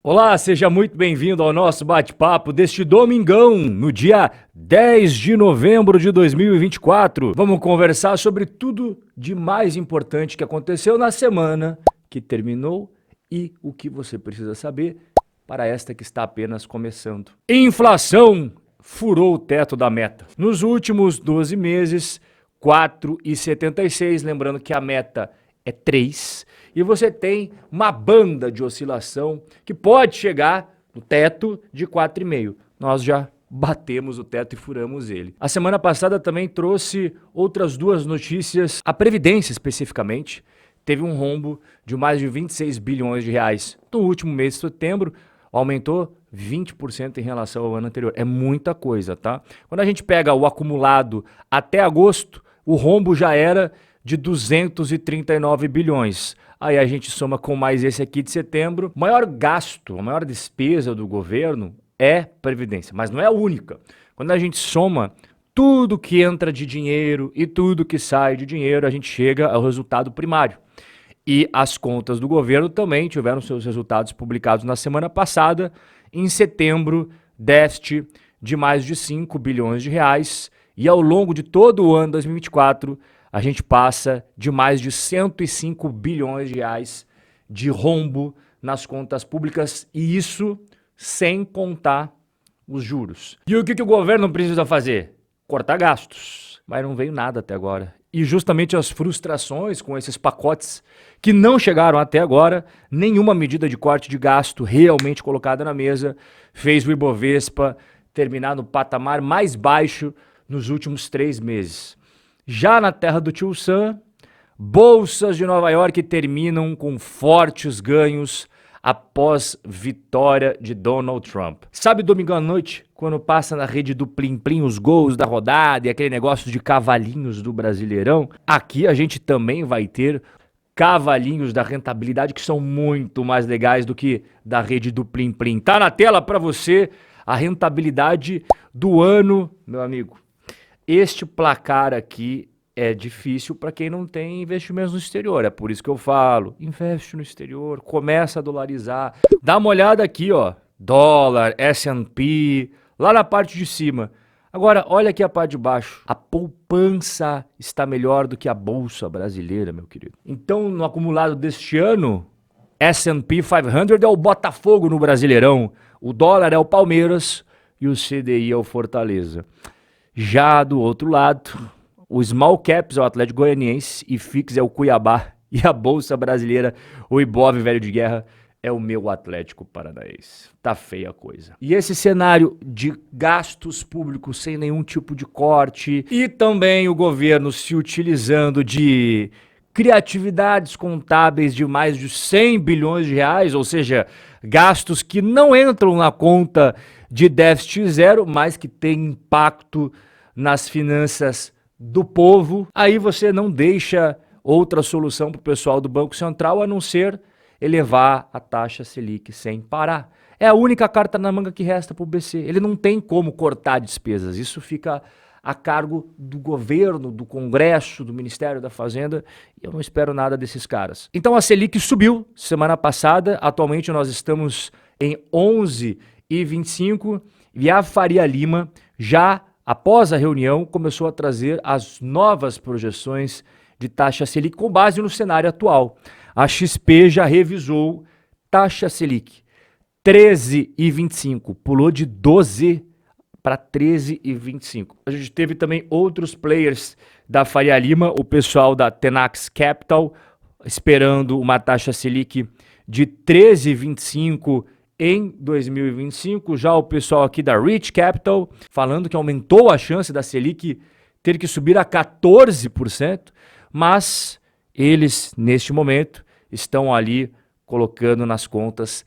Olá, seja muito bem-vindo ao nosso bate-papo deste domingão, no dia 10 de novembro de 2024. Vamos conversar sobre tudo de mais importante que aconteceu na semana que terminou e o que você precisa saber para esta que está apenas começando. Inflação furou o teto da meta. Nos últimos 12 meses, 4,76, lembrando que a meta é 3, e você tem uma banda de oscilação que pode chegar no teto de 4,5. Nós já batemos o teto e furamos ele. A semana passada também trouxe outras duas notícias. A Previdência, especificamente, teve um rombo de mais de 26 bilhões de reais. No último mês de setembro, aumentou 20% em relação ao ano anterior. É muita coisa, tá? Quando a gente pega o acumulado até agosto, o rombo já era de 239 bilhões. Aí a gente soma com mais esse aqui de setembro. O maior gasto, a maior despesa do governo é Previdência, mas não é a única. Quando a gente soma tudo que entra de dinheiro e tudo que sai de dinheiro, a gente chega ao resultado primário. E as contas do governo também tiveram seus resultados publicados na semana passada. Em setembro, déficit de mais de 5 bilhões de reais. E ao longo de todo o ano 2024, a gente passa de mais de 105 bilhões de reais de rombo nas contas públicas, e isso sem contar os juros. E o que o governo precisa fazer? Cortar gastos. Mas não veio nada até agora. E justamente as frustrações com esses pacotes que não chegaram até agora, nenhuma medida de corte de gasto realmente colocada na mesa, fez o Ibovespa terminar no patamar mais baixo nos últimos 3 meses. Já na terra do Tio Sam, bolsas de Nova York terminam com fortes ganhos após vitória de Donald Trump. Sabe domingo à noite, quando passa na rede do Plim Plim os gols da rodada e aquele negócio de cavalinhos do Brasileirão? Aqui a gente também vai ter cavalinhos da rentabilidade que são muito mais legais do que da rede do Plim Plim. Tá na tela para você a rentabilidade do ano, meu amigo. Este placar aqui é difícil para quem não tem investimentos no exterior. É por isso que eu falo, investe no exterior, começa a dolarizar. Dá uma olhada aqui, ó, dólar, S&P, lá na parte de cima. Agora, olha aqui a parte de baixo. A poupança está melhor do que a bolsa brasileira, meu querido. Então, no acumulado deste ano, S&P 500 é o Botafogo no Brasileirão, o dólar é o Palmeiras e o CDI é o Fortaleza. Já do outro lado, o Small Caps é o Atlético Goianiense e FIX é o Cuiabá. E a Bolsa Brasileira, o Ibov Velho de Guerra, é o meu Atlético Paranaense. Tá feia a coisa. E esse cenário de gastos públicos sem nenhum tipo de corte e também o governo se utilizando de criatividades contábeis de mais de 100 bilhões de reais, ou seja, gastos que não entram na conta de déficit zero, mas que tem impacto nas finanças do povo. Aí você não deixa outra solução para o pessoal do Banco Central a não ser elevar a taxa Selic sem parar. É a única carta na manga que resta para o BC. Ele não tem como cortar despesas. Isso fica a cargo do governo, do Congresso, do Ministério da Fazenda, e eu não espero nada desses caras. Então a Selic subiu semana passada, atualmente nós estamos em 11,25, e a Faria Lima já após a reunião, começou a trazer as novas projeções de taxa Selic com base no cenário atual. A XP já revisou taxa Selic 13,25, pulou de 12 para 13,25. A gente teve também outros players da Faria Lima, o pessoal da Tenax Capital, esperando uma taxa Selic de 13,25 em 2025, já o pessoal aqui da Rich Capital falando que aumentou a chance da Selic ter que subir a 14%, mas eles, neste momento, estão ali colocando nas contas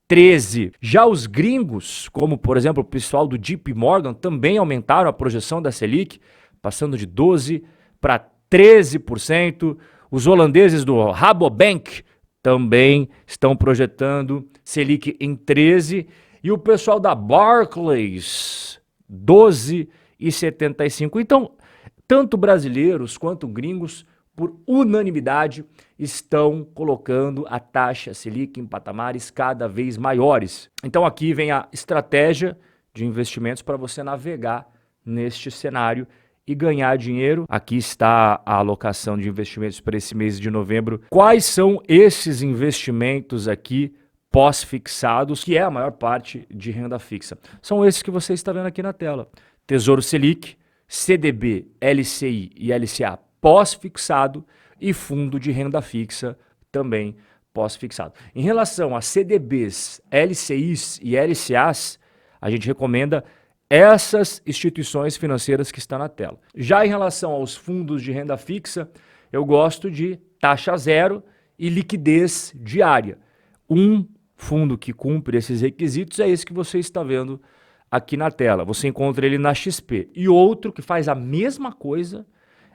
13. Já os gringos, como por exemplo o pessoal do JP Morgan, também aumentaram a projeção da Selic, passando de 12% para 13%. Os holandeses do Rabobank também estão projetando Selic em 13%. E o pessoal da Barclays, 12,75%. Então, tanto brasileiros quanto gringos por unanimidade, estão colocando a taxa Selic em patamares cada vez maiores. Então aqui vem a estratégia de investimentos para você navegar neste cenário e ganhar dinheiro. Aqui está a alocação de investimentos para esse mês de novembro. Quais são esses investimentos aqui pós-fixados, que é a maior parte de renda fixa? São esses que você está vendo aqui na tela. Tesouro Selic, CDB, LCI e LCA pós-fixado e fundo de renda fixa também pós-fixado. Em relação a CDBs, LCIs e LCAs, a gente recomenda essas instituições financeiras que estão na tela. Já em relação aos fundos de renda fixa, eu gosto de taxa zero e liquidez diária. Um fundo que cumpre esses requisitos é esse que você está vendo aqui na tela. Você encontra ele na XP. E outro que faz a mesma coisa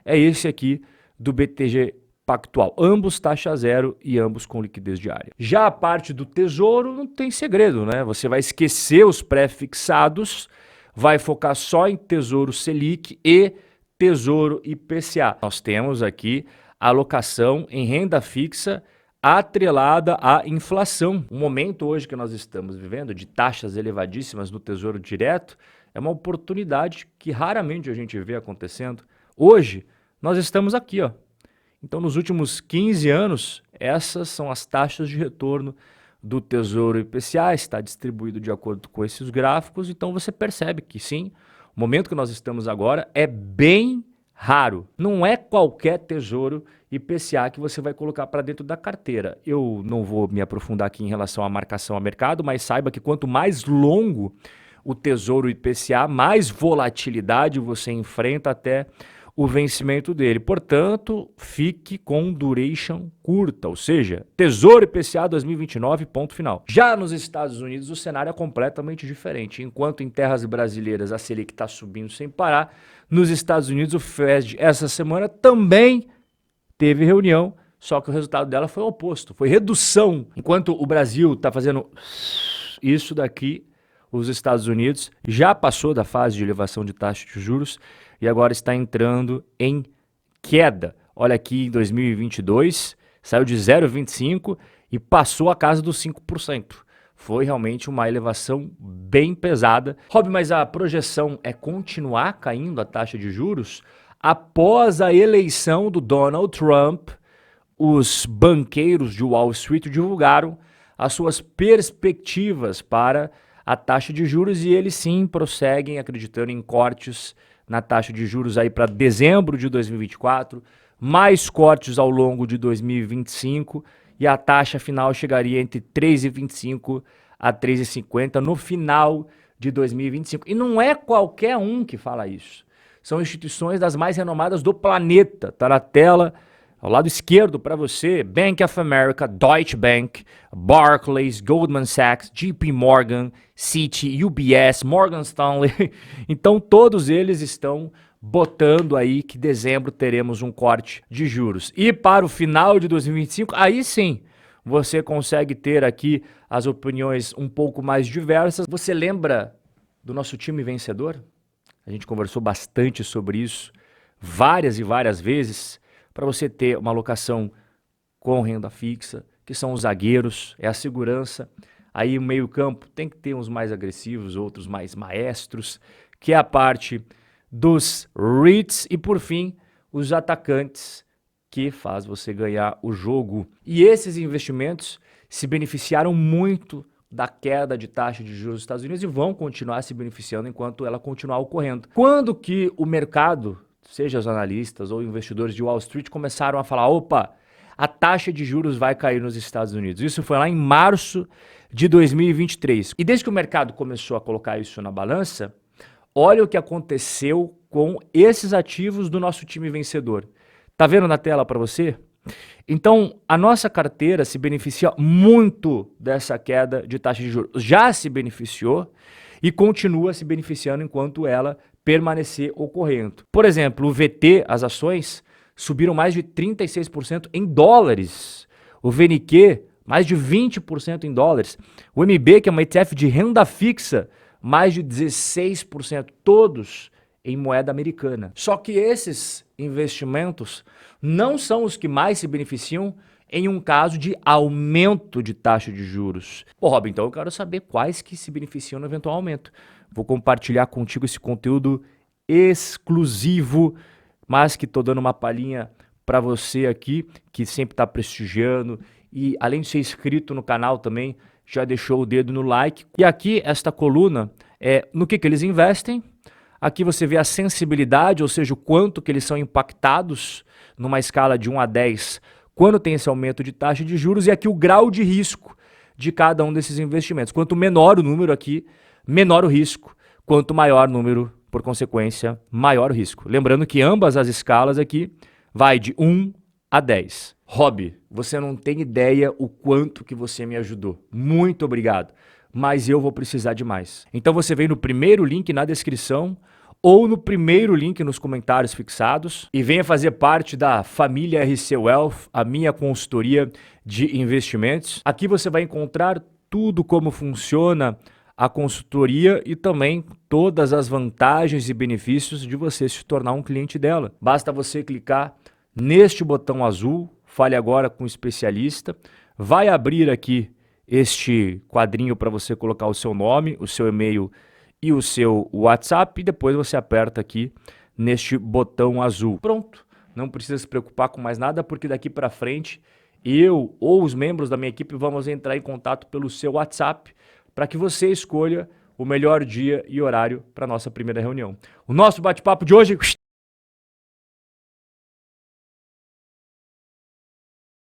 é esse aqui do BTG Pactual. Ambos taxa zero e ambos com liquidez diária. Já a parte do tesouro não tem segredo, né? Você vai esquecer os pré-fixados, vai focar só em Tesouro Selic e Tesouro IPCA. Nós temos aqui a alocação em renda fixa atrelada à inflação. O momento hoje que nós estamos vivendo de taxas elevadíssimas no Tesouro Direto é uma oportunidade que raramente a gente vê acontecendo. Hoje nós estamos aqui, ó. Então nos últimos 15 anos, essas são as taxas de retorno do Tesouro IPCA, está distribuído de acordo com esses gráficos, então você percebe que sim, o momento que nós estamos agora é bem raro. Não é qualquer Tesouro IPCA que você vai colocar para dentro da carteira. Eu não vou me aprofundar aqui em relação à marcação a mercado, mas saiba que quanto mais longo o Tesouro IPCA, mais volatilidade você enfrenta até o vencimento dele. Portanto, fique com duration curta, ou seja, Tesouro IPCA 2029, ponto final. Já nos Estados Unidos, o cenário é completamente diferente. Enquanto em terras brasileiras a Selic está subindo sem parar, nos Estados Unidos o Fed essa semana também teve reunião, só que o resultado dela foi o oposto, foi redução. Enquanto o Brasil está fazendo isso daqui, os Estados Unidos já passou da fase de elevação de taxa de juros e agora está entrando em queda. Olha aqui, em 2022, saiu de 0,25 e passou a casa dos 5%. Foi realmente uma elevação bem pesada. Rob, mas a projeção é continuar caindo a taxa de juros? Após a eleição do Donald Trump, os banqueiros de Wall Street divulgaram as suas perspectivas para a taxa de juros e eles sim prosseguem acreditando em cortes na taxa de juros aí para dezembro de 2024, mais cortes ao longo de 2025 e a taxa final chegaria entre 3,25 a 3,50 no final de 2025. E não é qualquer um que fala isso. São instituições das mais renomadas do planeta. Está na tela, ao lado esquerdo para você, Bank of America, Deutsche Bank, Barclays, Goldman Sachs, JP Morgan, Citi, UBS, Morgan Stanley. Então todos eles estão botando aí que dezembro teremos um corte de juros. E para o final de 2025, aí sim, você consegue ter aqui as opiniões um pouco mais diversas. Você lembra do nosso time vencedor? A gente conversou bastante sobre isso várias e várias vezes. Para você ter uma alocação com renda fixa, que são os zagueiros, é a segurança. Aí o meio-campo tem que ter uns mais agressivos, outros mais maestros, que é a parte dos REITs e, por fim, os atacantes, que faz você ganhar o jogo. E esses investimentos se beneficiaram muito da queda de taxa de juros dos Estados Unidos e vão continuar se beneficiando enquanto ela continuar ocorrendo. Quando que o mercado, seja os analistas ou investidores de Wall Street, começaram a falar, opa, a taxa de juros vai cair nos Estados Unidos? Isso foi lá em março de 2023. E desde que o mercado começou a colocar isso na balança, olha o que aconteceu com esses ativos do nosso time vencedor. Tá vendo na tela para você? Então, a nossa carteira se beneficia muito dessa queda de taxa de juros. Já se beneficiou e continua se beneficiando enquanto ela permanecer ocorrendo. Por exemplo, o VT, as ações, subiram mais de 36% em dólares. O VNQ, mais de 20% em dólares. O MB, que é uma ETF de renda fixa, mais de 16%, todos em moeda americana. Só que esses investimentos não são os que mais se beneficiam em um caso de aumento de taxa de juros. Pô, Rob, então eu quero saber quais que se beneficiam no eventual aumento. Vou compartilhar contigo esse conteúdo exclusivo, mas que estou dando uma palhinha para você aqui, que sempre está prestigiando e além de ser inscrito no canal também, já deixou o dedo no like. E aqui, esta coluna, é no que eles investem. Aqui você vê a sensibilidade, ou seja, o quanto que eles são impactados numa escala de 1 a 10, quando tem esse aumento de taxa de juros, e aqui o grau de risco de cada um desses investimentos. Quanto menor o número aqui, menor o risco. Quanto maior o número, por consequência, maior o risco. Lembrando que ambas as escalas aqui vai de 1 a 10. Rob, você não tem ideia o quanto que você me ajudou. Muito obrigado. Mas eu vou precisar de mais. Então você vem no primeiro link na descrição ou no primeiro link nos comentários fixados e venha fazer parte da família RC Wealth, a minha consultoria de investimentos. Aqui você vai encontrar tudo como funciona a consultoria e também todas as vantagens e benefícios de você se tornar um cliente dela. Basta você clicar neste botão azul, fale agora com o especialista, vai abrir aqui este quadrinho para você colocar o seu nome, o seu e-mail e o seu WhatsApp, e depois você aperta aqui neste botão azul. Pronto, não precisa se preocupar com mais nada, porque daqui para frente eu ou os membros da minha equipe vamos entrar em contato pelo seu WhatsApp para que você escolha o melhor dia e horário para a nossa primeira reunião. O nosso bate-papo de hoje